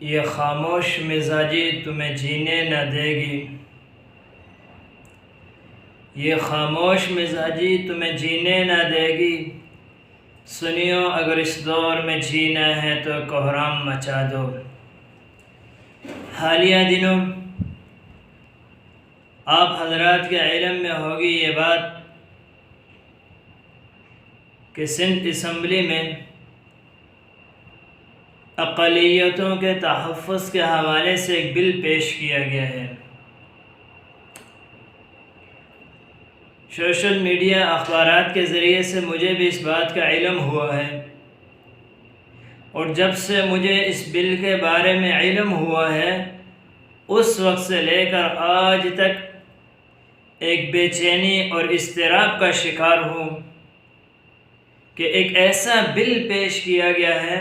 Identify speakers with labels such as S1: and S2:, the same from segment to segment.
S1: یہ خاموش مزاجی تمہیں جینے نہ دے گی، یہ خاموش مزاجی تمہیں جینے نہ دے گی۔ سنیو اگر اس دور میں جینا ہے تو کوہرام مچا دو۔ حالیہ دنوں آپ حضرات کے علم میں ہوگی یہ بات کہ سندھ اسمبلی میں اقلیتوں کے تحفظ کے حوالے سے ایک بل پیش کیا گیا ہے۔ سوشل میڈیا اخبارات کے ذریعے سے مجھے بھی اس بات کا علم ہوا ہے، اور جب سے مجھے اس بل کے بارے میں علم ہوا ہے اس وقت سے لے کر آج تک ایک بے چینی اور اضطراب کا شکار ہوں کہ ایک ایسا بل پیش کیا گیا ہے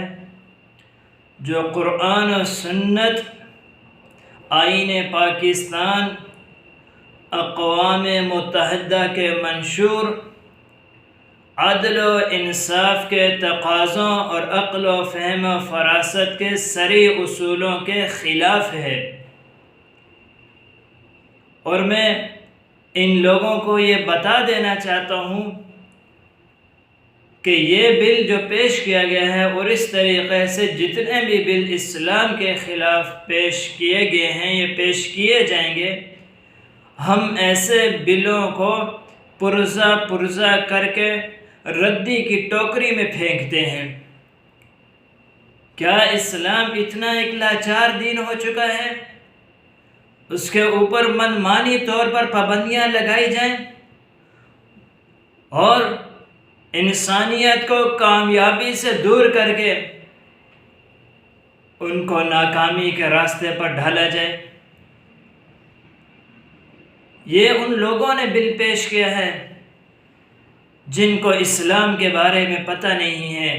S1: جو قرآن و سنت، آئین پاکستان، اقوام متحدہ کے منشور، عدل و انصاف کے تقاضوں اور عقل و فہم و فراست کے صریح اصولوں کے خلاف ہے۔ اور میں ان لوگوں کو یہ بتا دینا چاہتا ہوں کہ یہ بل جو پیش کیا گیا ہے اور اس طریقے سے جتنے بھی بل اسلام کے خلاف پیش کیے گئے ہیں، یہ پیش کیے جائیں گے، ہم ایسے بلوں کو پرزہ کر کے ردی کی ٹوکری میں پھینکتے ہیں۔ کیا اسلام اتنا ایک لاچار دین ہو چکا ہے؟ اس کے اوپر منمانی طور پر پابندیاں لگائی جائیں اور انسانیت کو کامیابی سے دور کر کے ان کو ناکامی کے راستے پر ڈھالا جائے؟ یہ ان لوگوں نے بل پیش کیا ہے جن کو اسلام کے بارے میں پتہ نہیں ہے،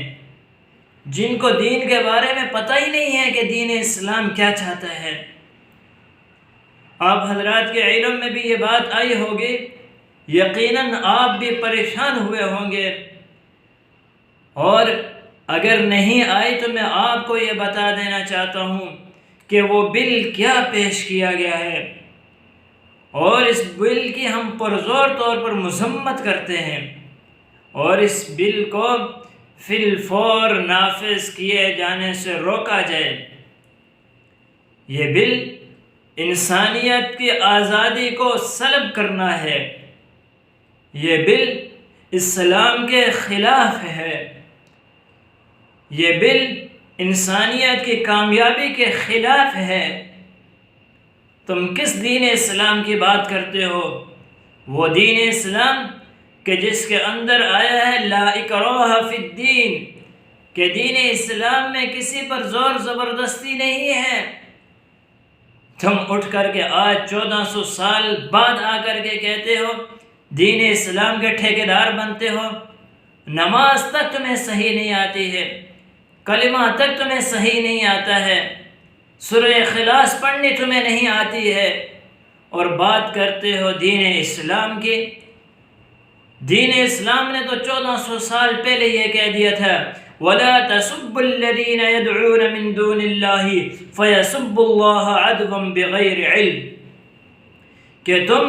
S1: جن کو دین کے بارے میں پتہ ہی نہیں ہے کہ دین اسلام کیا چاہتا ہے۔ آپ حضرات کے علم میں بھی یہ بات آئی ہوگی، یقیناً آپ بھی پریشان ہوئے ہوں گے، اور اگر نہیں آئی تو میں آپ کو یہ بتا دینا چاہتا ہوں کہ وہ بل کیا پیش کیا گیا ہے، اور اس بل کی ہم پرزور طور پر مذمت کرتے ہیں، اور اس بل کو فی الفور نافذ کیے جانے سے روکا جائے۔ یہ بل انسانیت کی آزادی کو سلب کرنا ہے، یہ بل اسلام کے خلاف ہے، یہ بل انسانیت کی کامیابی کے خلاف ہے۔ تم کس دین اسلام کی بات کرتے ہو؟ وہ دین اسلام کہ جس کے اندر آیا ہے لا اکراہ فی الدین، کہ دین اسلام میں کسی پر زور زبردستی نہیں ہے۔ تم اٹھ کر کے آج 1400 سال بعد آ کر کے کہتے ہو دین اسلام کے ٹھیکیدار بنتے ہو، نماز تک تمہیں صحیح نہیں آتی ہے، کلمہ تک تمہیں صحیح نہیں آتا ہے، سورہ اخلاص پڑھنی تمہیں نہیں آتی ہے، اور بات کرتے ہو دین اسلام کی۔ دین اسلام نے تو 1400 سال پہلے یہ کہہ دیا تھا وَلَا تَسُبُّوا الَّذِينَ يَدْعُونَ مِن دُونِ اللَّهِ فَيَسُبُّوا اللَّهَ عَدْوًا بِغَيْرِ عِلْمٍ، کہ تم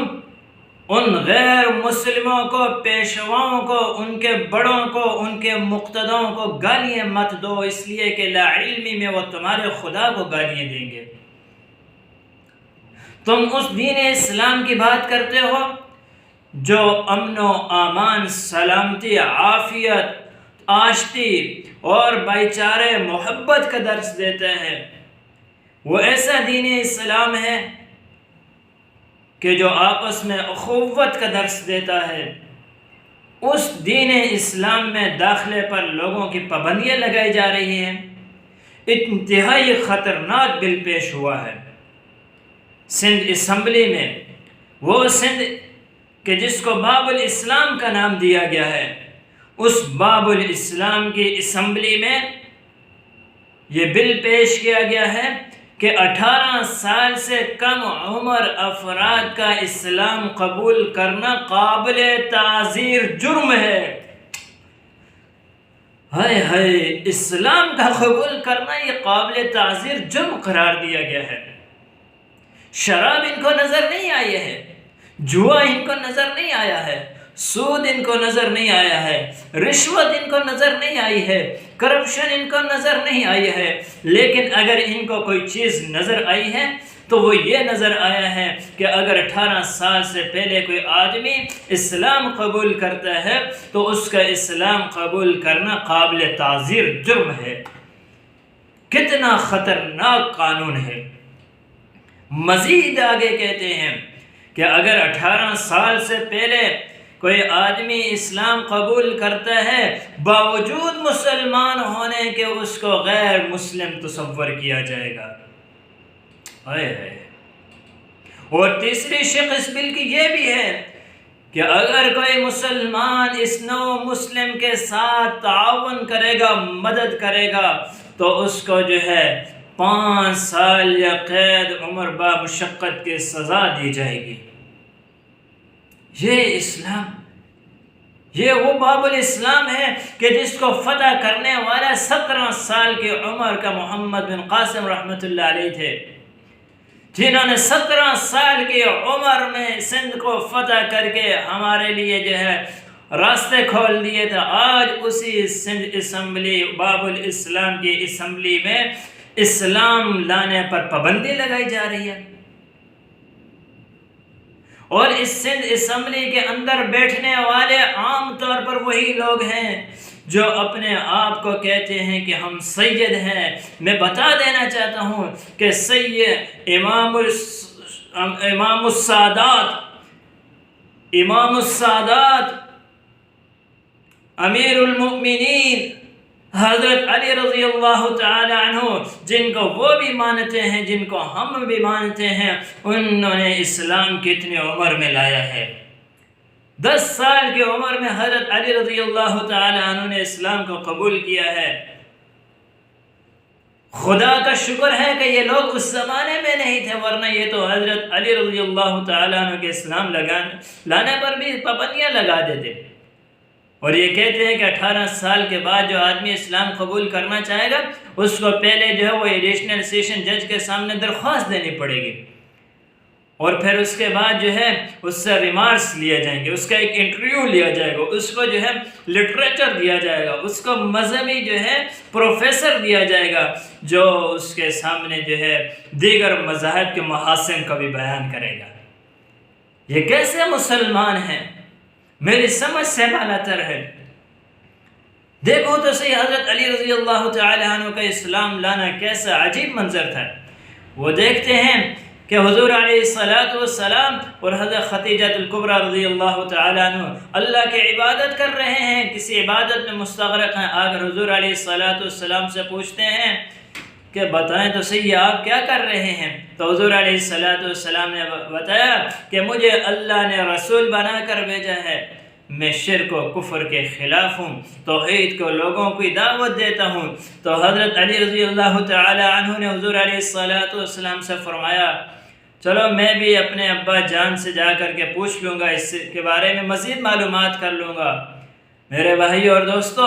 S1: ان غیر مسلموں کو، پیشواؤں کو، ان کے بڑوں کو، ان کے مقتدوں کو گالیاں مت دو، اس لیے کہ لا علمی میں وہ تمہارے خدا کو گالیاں دیں گے۔ تم اس دین اسلام کی بات کرتے ہو جو امن و امان، سلامتی، عافیت، آشتی اور بھائی چارے، محبت کا درس دیتا ہے۔ وہ ایسا دین اسلام ہے کہ جو آپس میں اخوت کا درس دیتا ہے۔ اس دین اسلام میں داخلے پر لوگوں کی پابندیاں لگائی جا رہی ہیں۔ انتہائی خطرناک بل پیش ہوا ہے سندھ اسمبلی میں، وہ سندھ کہ جس کو باب الاسلام کا نام دیا گیا ہے، اس باب الاسلام کی اسمبلی میں یہ بل پیش کیا گیا ہے کہ 18 سال سے کم عمر افراد کا اسلام قبول کرنا قابل تعزیر جرم ہے۔ ہائے ہائے، اسلام کا قبول کرنا یہ قابل تعزیر جرم قرار دیا گیا ہے۔ شراب ان کو نظر نہیں آئی ہے، جوا ان کو نظر نہیں آیا ہے، سود ان کو نظر نہیں آیا ہے، رشوت ان کو نظر نہیں آئی ہے، کرپشن ان کو نظر نہیں آئی ہے، لیکن اگر ان کو کوئی چیز نظر آئی ہے تو وہ یہ نظر آیا ہے کہ اگر 18 سال سے پہلے کوئی آدمی اسلام قبول کرتا ہے تو اس کا اسلام قبول کرنا قابل تعزیر جرم ہے۔ کتنا خطرناک قانون ہے۔ مزید آگے کہتے ہیں کہ اگر 18 سال سے پہلے کوئی آدمی اسلام قبول کرتا ہے باوجود مسلمان ہونے کے اس کو غیر مسلم تصور کیا جائے گا۔ اور تیسری شق اس بل کی یہ بھی ہے کہ اگر کوئی مسلمان اس نو مسلم کے ساتھ تعاون کرے گا، مدد کرے گا، تو اس کو جو ہے 5 سال یا قید عمر با مشقت کی سزا دی جائے گی۔ یہ اسلام، یہ وہ باب الاسلام ہے کہ جس کو فتح کرنے والا 17 سال کی عمر کا محمد بن قاسم رحمۃ اللہ علیہ تھے، جنہوں نے 17 سال کی عمر میں سندھ کو فتح کر کے ہمارے لیے جو ہے راستے کھول دیے تھے۔ آج اسی سندھ اسمبلی، باب الاسلام کی اسمبلی میں اسلام لانے پر پابندی لگائی جا رہی ہے، اور اس سندھ اسمبلی کے اندر بیٹھنے والے عام طور پر وہی لوگ ہیں جو اپنے آپ کو کہتے ہیں کہ ہم سید ہیں۔ میں بتا دینا چاہتا ہوں کہ سید امام السادات امیر المؤمنین حضرت علی رضی اللہ تعالی عنہ، جن کو وہ بھی مانتے ہیں، جن کو ہم بھی مانتے ہیں، انہوں نے اسلام کتنی عمر میں لایا ہے؟ 10 سال کی عمر میں حضرت علی رضی اللہ تعالی عنہ نے اسلام کو قبول کیا ہے۔ خدا کا شکر ہے کہ یہ لوگ اس زمانے میں نہیں تھے، ورنہ یہ تو حضرت علی رضی اللہ تعالی عنہ کے اسلام لانے پر بھی پابندیاں لگا دیتے، اور یہ کہتے ہیں کہ 18 سال کے بعد جو آدمی اسلام قبول کرنا چاہے گا اس کو پہلے جو ہے وہ ایڈیشنل سیشن جج کے سامنے درخواست دینی پڑے گی، اور پھر اس کے بعد جو ہے اس سے ریمارکس لیے جائیں گے، اس کا ایک انٹرویو لیا جائے گا، اس کو جو ہے لٹریچر دیا جائے گا، اس کو مذہبی جو ہے پروفیسر دیا جائے گا جو اس کے سامنے جو ہے دیگر مذاہب کے محاسن کا بھی بیان کرے گا۔ یہ کیسے مسلمان ہیں؟ میری سمجھ سے بالا تر ہے۔ دیکھو تو صحیح حضرت علی رضی اللہ تعالی عنہ کا اسلام لانا کیسا عجیب منظر تھا۔ وہ دیکھتے ہیں کہ حضور علیہ السلام اور حضرت خدیجہ الکبریٰ رضی اللہ تعالی عنہ اللہ کی عبادت کر رہے ہیں، کسی عبادت میں مستغرق ہیں۔ اگر حضور علیہ السلام سے پوچھتے ہیں کہ بتائیں تو صحیح آپ کیا کر رہے ہیں، تو حضور علیہ السلام نے بتایا کہ مجھے اللہ نے رسول بنا کر بھیجا ہے، میں شرک و کفر کے خلاف ہوں، توحید کو لوگوں کی دعوت دیتا ہوں۔ تو حضرت علی رضی اللہ تعالی عنہ نے حضور علیہ السلام سے فرمایا چلو میں بھی اپنے ابا جان سے جا کر کے پوچھ لوں گا، اس کے بارے میں مزید معلومات کر لوں گا۔ میرے بھائی اور دوستو،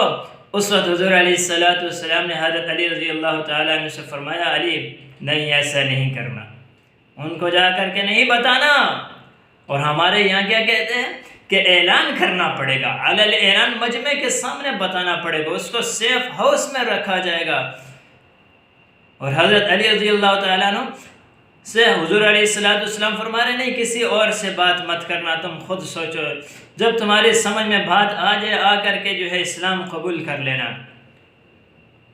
S1: اس وقت حضور علیہ السلام نے حضرت علی رضی اللہ تعالیٰ عنہ سے فرمایا علی نہیں، ایسا نہیں کرنا، ان کو جا کر کے نہیں بتانا، اور ہمارے یہاں کیا کہتے ہیں کہ اعلان کرنا پڑے گا، علل اعلان، مجمع کے سامنے بتانا پڑے گا، اس کو سیف ہاؤس میں رکھا جائے گا۔ اور حضرت علی رضی اللہ تعالیٰ عنہ سے حضور علیہ السلام فرما رہے نہیں، کسی اور سے بات مت کرنا، تم خود سوچو، جب تمہاری سمجھ میں بات آ جائے آ کر کے جو ہے اسلام قبول کر لینا۔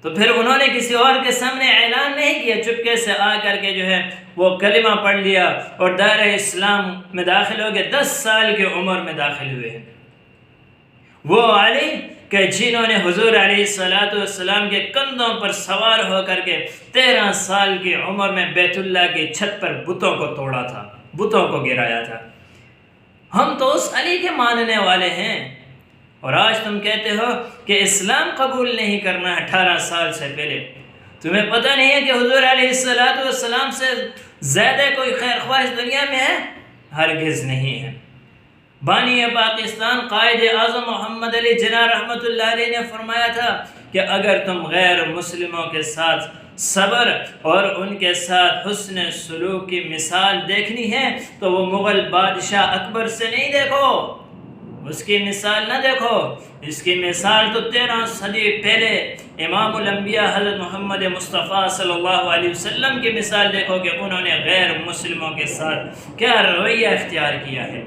S1: تو پھر انہوں نے کسی اور کے سامنے اعلان نہیں کیا، چپکے سے آ کر کے جو ہے وہ کلمہ پڑھ لیا اور دائرہ اسلام میں داخل ہو گئے، 10 سال کی عمر میں داخل ہوئے۔ وہ علی کہ جنہوں نے حضور علیہ السلام کے کندھوں پر سوار ہو کر کے 13 سال کی عمر میں بیت اللہ کی چھت پر بتوں کو توڑا تھا، بتوں کو گرایا تھا۔ ہم تو اس علی کے ماننے والے ہیں، اور آج تم کہتے ہو کہ اسلام قبول نہیں کرنا 18 سال سے پہلے۔ تمہیں پتہ نہیں ہے کہ حضور علیہ السلام سے زیادہ کوئی خیر خواہ اس دنیا میں ہے؟ ہرگز نہیں ہے۔ بانی پاکستان قائد اعظم محمد علی جناح رحمۃ اللہ علیہ نے فرمایا تھا کہ اگر تم غیر مسلموں کے ساتھ صبر اور ان کے ساتھ حسن سلوک کی مثال دیکھنی ہے تو وہ مغل بادشاہ اکبر سے نہیں دیکھو، اس کی مثال نہ دیکھو، اس کی مثال تو 13 صدی پہلے امام الانبیاء حضرت محمد مصطفیٰ صلی اللہ علیہ وسلم کی مثال دیکھو کہ انہوں نے غیر مسلموں کے ساتھ کیا رویہ اختیار کیا ہے۔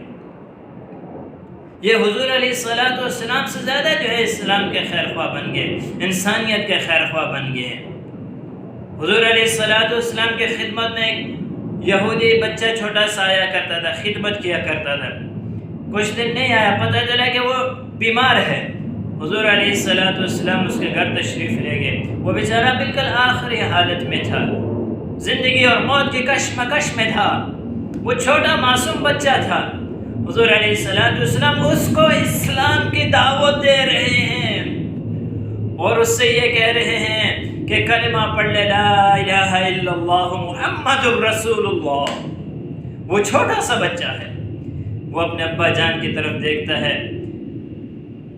S1: یہ حضور علیہ السلام سے زیادہ جو ہے اسلام کے خیر خواہ بن گئے، انسانیت کے خیر خواہ بن گئے ہیں۔ حضور علیہ السلام کی خدمت میں ایک یہودی بچہ چھوٹا سا آیا کرتا تھا، خدمت کیا کرتا تھا۔ کچھ دن نہیں آیا، پتہ چلا کہ وہ بیمار ہے۔ حضور علیہ السلام اس کے گھر تشریف لے گئے۔ وہ بیچارہ بالکل آخری حالت میں تھا، زندگی اور موت کی کشمکش میں تھا، وہ چھوٹا معصوم بچہ تھا۔ حضور علیہ السلام اس کو اسلام کی دعوت دے رہے ہیں اور اس سے یہ کہہ رہے ہیں کہ کلمہ پڑھ لے، لا الہ الا اللہ محمد الرسول اللہ۔ وہ چھوٹا سا بچہ ہے، وہ اپنے ابا جان کی طرف دیکھتا ہے،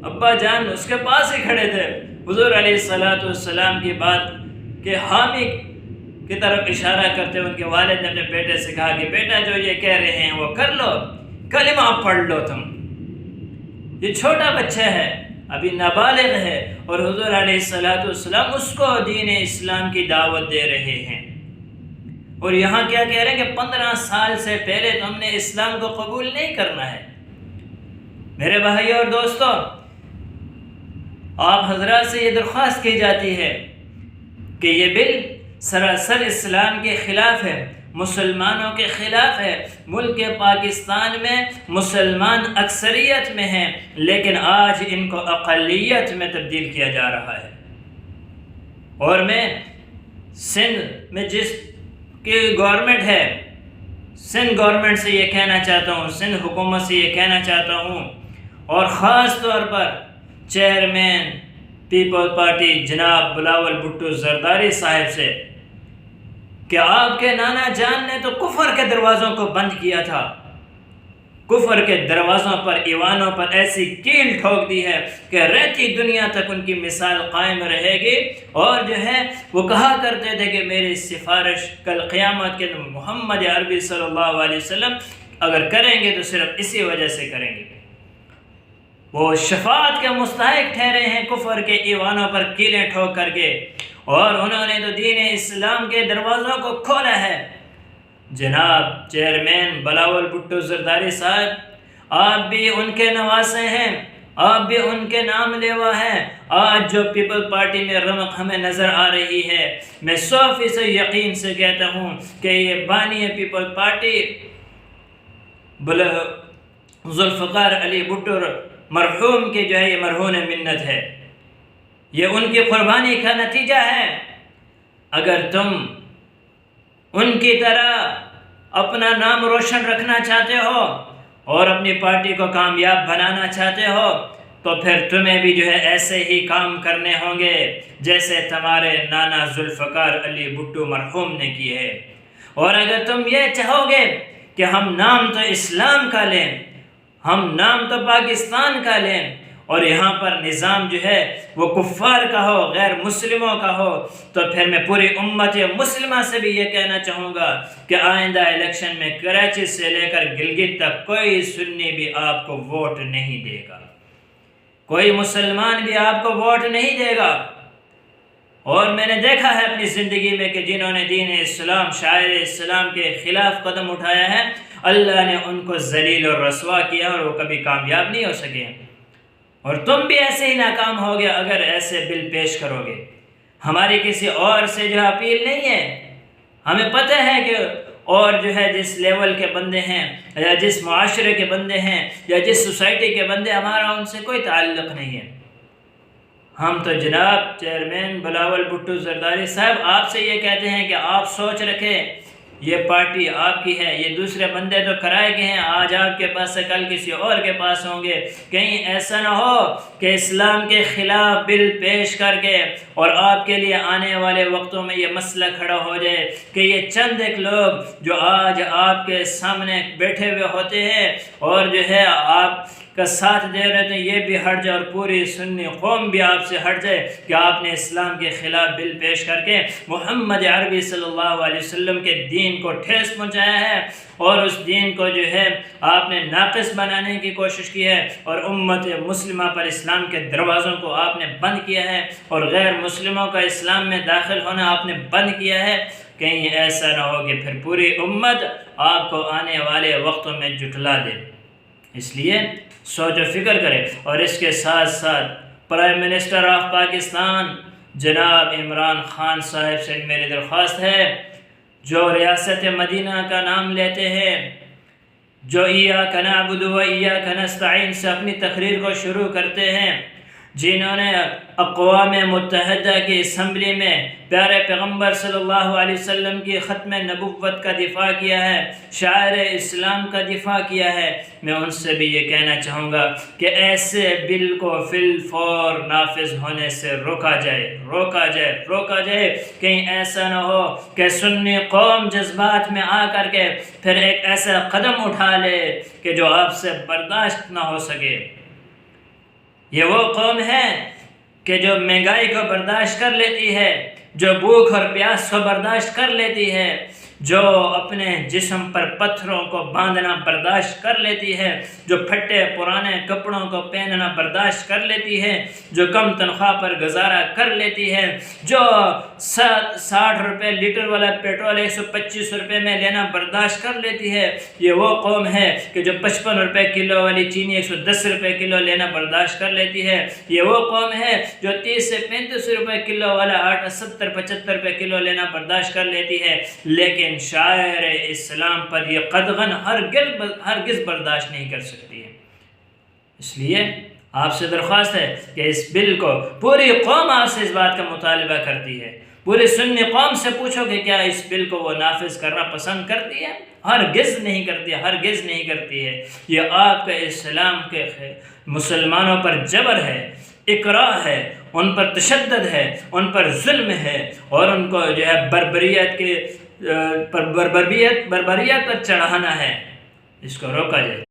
S1: ابا جان اس کے پاس ہی کھڑے تھے۔ حضور علیہ السلام کی بات کے حامی کی طرف اشارہ کرتے ان کے والد نے اپنے بیٹے سے کہا کہ بیٹا جو یہ کہہ رہے ہیں وہ کر لو، کلمہ پڑھ لو تم۔ یہ چھوٹا بچہ ہے، ابھی نابالغ ہے، اور حضور علیہ السلام اس کو دین اسلام کی دعوت دے رہے ہیں۔ اور یہاں کیا کہہ رہے ہیں کہ 15 سال سے پہلے تو ہم نے اسلام کو قبول نہیں کرنا ہے۔ میرے بھائی اور دوستو، آپ حضرات سے یہ درخواست کی جاتی ہے کہ یہ بل سراسر اسلام کے خلاف ہے، مسلمانوں کے خلاف ہے۔ ملک پاکستان میں مسلمان اکثریت میں ہیں، لیکن آج ان کو اقلیت میں تبدیل کیا جا رہا ہے۔ اور میں سندھ میں جس کی گورنمنٹ ہے، سندھ گورنمنٹ سے یہ کہنا چاہتا ہوں، سندھ حکومت سے یہ کہنا چاہتا ہوں، اور خاص طور پر چیئرمین پیپل پارٹی جناب بلاول بھٹو زرداری صاحب سے کہ آپ کے نانا جان نے تو کفر کے دروازوں کو بند کیا تھا، کفر کے دروازوں پر، ایوانوں پر ایسی کیل ٹھوک دی ہے کہ رہتی دنیا تک ان کی مثال قائم رہے گی۔ اور جو ہے وہ کہا کرتے تھے کہ میری سفارش کل قیامت کے محمد عربی صلی اللہ علیہ وسلم اگر کریں گے تو صرف اسی وجہ سے کریں گے۔ وہ شفاعت کے مستحق ٹھہرے ہیں کفر کے ایوانوں پر کیلیں ٹھوک کر کے، اور انہوں نے تو دین اسلام کے دروازوں کو کھولا ہے۔ جناب چیئرمین بلاول بھٹو زرداری صاحب، آپ بھی ان کے نواسے ہیں، آپ بھی ان کے نام لیوا ہیں۔ آج جو پیپل پارٹی میں رمق ہمیں نظر آ رہی ہے، میں 100% یقین سے کہتا ہوں کہ یہ بانی پیپل پارٹی ذوالفقار علی بھٹو مرحوم کی جو ہے یہ مرہون منت ہے، یہ ان کی قربانی کا نتیجہ ہے۔ اگر تم ان کی طرح اپنا نام روشن رکھنا چاہتے ہو اور اپنی پارٹی کو کامیاب بنانا چاہتے ہو تو پھر تمہیں بھی جو ہے ایسے ہی کام کرنے ہوں گے جیسے تمہارے نانا ذوالفقار علی بھٹو مرحوم نے کیے ہے۔ اور اگر تم یہ چاہو گے کہ ہم نام تو اسلام کا لیں، ہم نام تو پاکستان کا لیں، اور یہاں پر نظام جو ہے وہ کفار کا ہو، غیر مسلموں کا ہو، تو پھر میں پوری امت مسلمہ سے بھی یہ کہنا چاہوں گا کہ آئندہ الیکشن میں کراچی سے لے کر گلگت تک کوئی سنی بھی آپ کو ووٹ نہیں دے گا، کوئی مسلمان بھی آپ کو ووٹ نہیں دے گا۔ اور میں نے دیکھا ہے اپنی زندگی میں کہ جنہوں نے دین اسلام، شاعر اسلام کے خلاف قدم اٹھایا ہے، اللہ نے ان کو ذلیل اور رسوا کیا اور وہ کبھی کامیاب نہیں ہو سکے۔ اور تم بھی ایسے ہی ناکام ہوگے اگر ایسے بل پیش کرو گے۔ ہماری کسی اور سے جو اپیل نہیں ہے، ہمیں پتہ ہے کہ اور جو ہے جس لیول کے بندے ہیں یا جس معاشرے کے بندے ہیں یا جس سوسائٹی کے بندے، ہمارا ان سے کوئی تعلق نہیں ہے۔ ہم تو جناب چیئرمین بلاول بھٹو زرداری صاحب آپ سے یہ کہتے ہیں کہ آپ سوچ رکھیں، یہ پارٹی آپ کی ہے، یہ دوسرے بندے تو کرائے گئے ہیں، آج آپ کے پاس سے کل کسی اور کے پاس ہوں گے۔ کہیں ایسا نہ ہو کہ اسلام کے خلاف بل پیش کر کے اور آپ کے لیے آنے والے وقتوں میں یہ مسئلہ کھڑا ہو جائے کہ یہ چند ایک لوگ جو آج آپ کے سامنے بیٹھے ہوئے ہوتے ہیں اور جو ہے آپ کا ساتھ دے رہے تھے یہ بھی ہٹ جائے اور پوری سنی قوم بھی آپ سے ہٹ جائے کہ آپ نے اسلام کے خلاف بل پیش کر کے محمد عربی صلی اللہ علیہ وسلم کے دین کو ٹھیس پہنچایا ہے اور اس دین کو جو ہے آپ نے ناقص بنانے کی کوشش کی ہے اور امت مسلمہ پر اسلام کے دروازوں کو آپ نے بند کیا ہے اور غیر مسلموں کا اسلام میں داخل ہونا آپ نے بند کیا ہے۔ کہیں ایسا نہ ہو کہ پھر پوری امت آپ کو آنے والے وقتوں میں جھٹلا دے، اس لیے سوچ و فکر کرے۔ اور اس کے ساتھ ساتھ پرائم منسٹر آف پاکستان جناب عمران خان صاحب سے میری درخواست ہے، جو ریاست مدینہ کا نام لیتے ہیں، جو ایاک نعبد و ایاک نستعین سے اپنی تقریر کو شروع کرتے ہیں، جنہوں نے اقوام متحدہ کی اسمبلی میں پیارے پیغمبر صلی اللہ علیہ وسلم کی ختم نبوت کا دفاع کیا ہے، شاعر اسلام کا دفاع کیا ہے، میں ان سے بھی یہ کہنا چاہوں گا کہ ایسے بل کو فی الفور نافذ ہونے سے روکا جائے۔ کہیں ایسا نہ ہو کہ سنی قوم جذبات میں آ کر کے پھر ایک ایسا قدم اٹھا لے کہ جو آپ سے برداشت نہ ہو سکے۔ یہ وہ قوم ہے کہ جو مہنگائی کو برداشت کر لیتی ہے، جو بھوک اور پیاس کو برداشت کر لیتی ہے، جو اپنے جسم پر پتھروں کو باندھنا برداشت کر لیتی ہے، جو پھٹے پرانے کپڑوں کو پہننا برداشت کر لیتی ہے، جو کم تنخواہ پر گزارا کر لیتی ہے، جو 60 روپے لیٹر والا پیٹرول 125 روپے میں لینا برداشت کر لیتی ہے، یہ وہ قوم ہے کہ جو 55 روپے کلو والی چینی 110 روپے کلو لینا برداشت کر لیتی ہے، یہ وہ قوم ہے جو 30 سے 35 روپے کلو والا آٹا 70-75 روپے کلو لینا برداشت کر لیتی ہے، لیکن شاعر اسلام پر یہ قدغن ہرگز برداشت نہیں کر سکتی ہے۔ اس لیے آپ سے درخواست ہے کہ اس بل کو پوری قوم آپ سے اس بات کا مطالبہ کرتی ہے، پوری سنی قوم سے پوچھو کہ کیا اس بل کو وہ نافذ کرنا پسند کرتی ہے؟ ہرگز نہیں کرتی ہے۔ یہ آپ کے اسلام کے مسلمانوں پر جبر ہے، اکراہ ہے، ان پر تشدد ہے، ان پر ظلم ہے اور ان کو جو ہے بربریت پر چڑھانا ہے۔ اس کو روکا جائے۔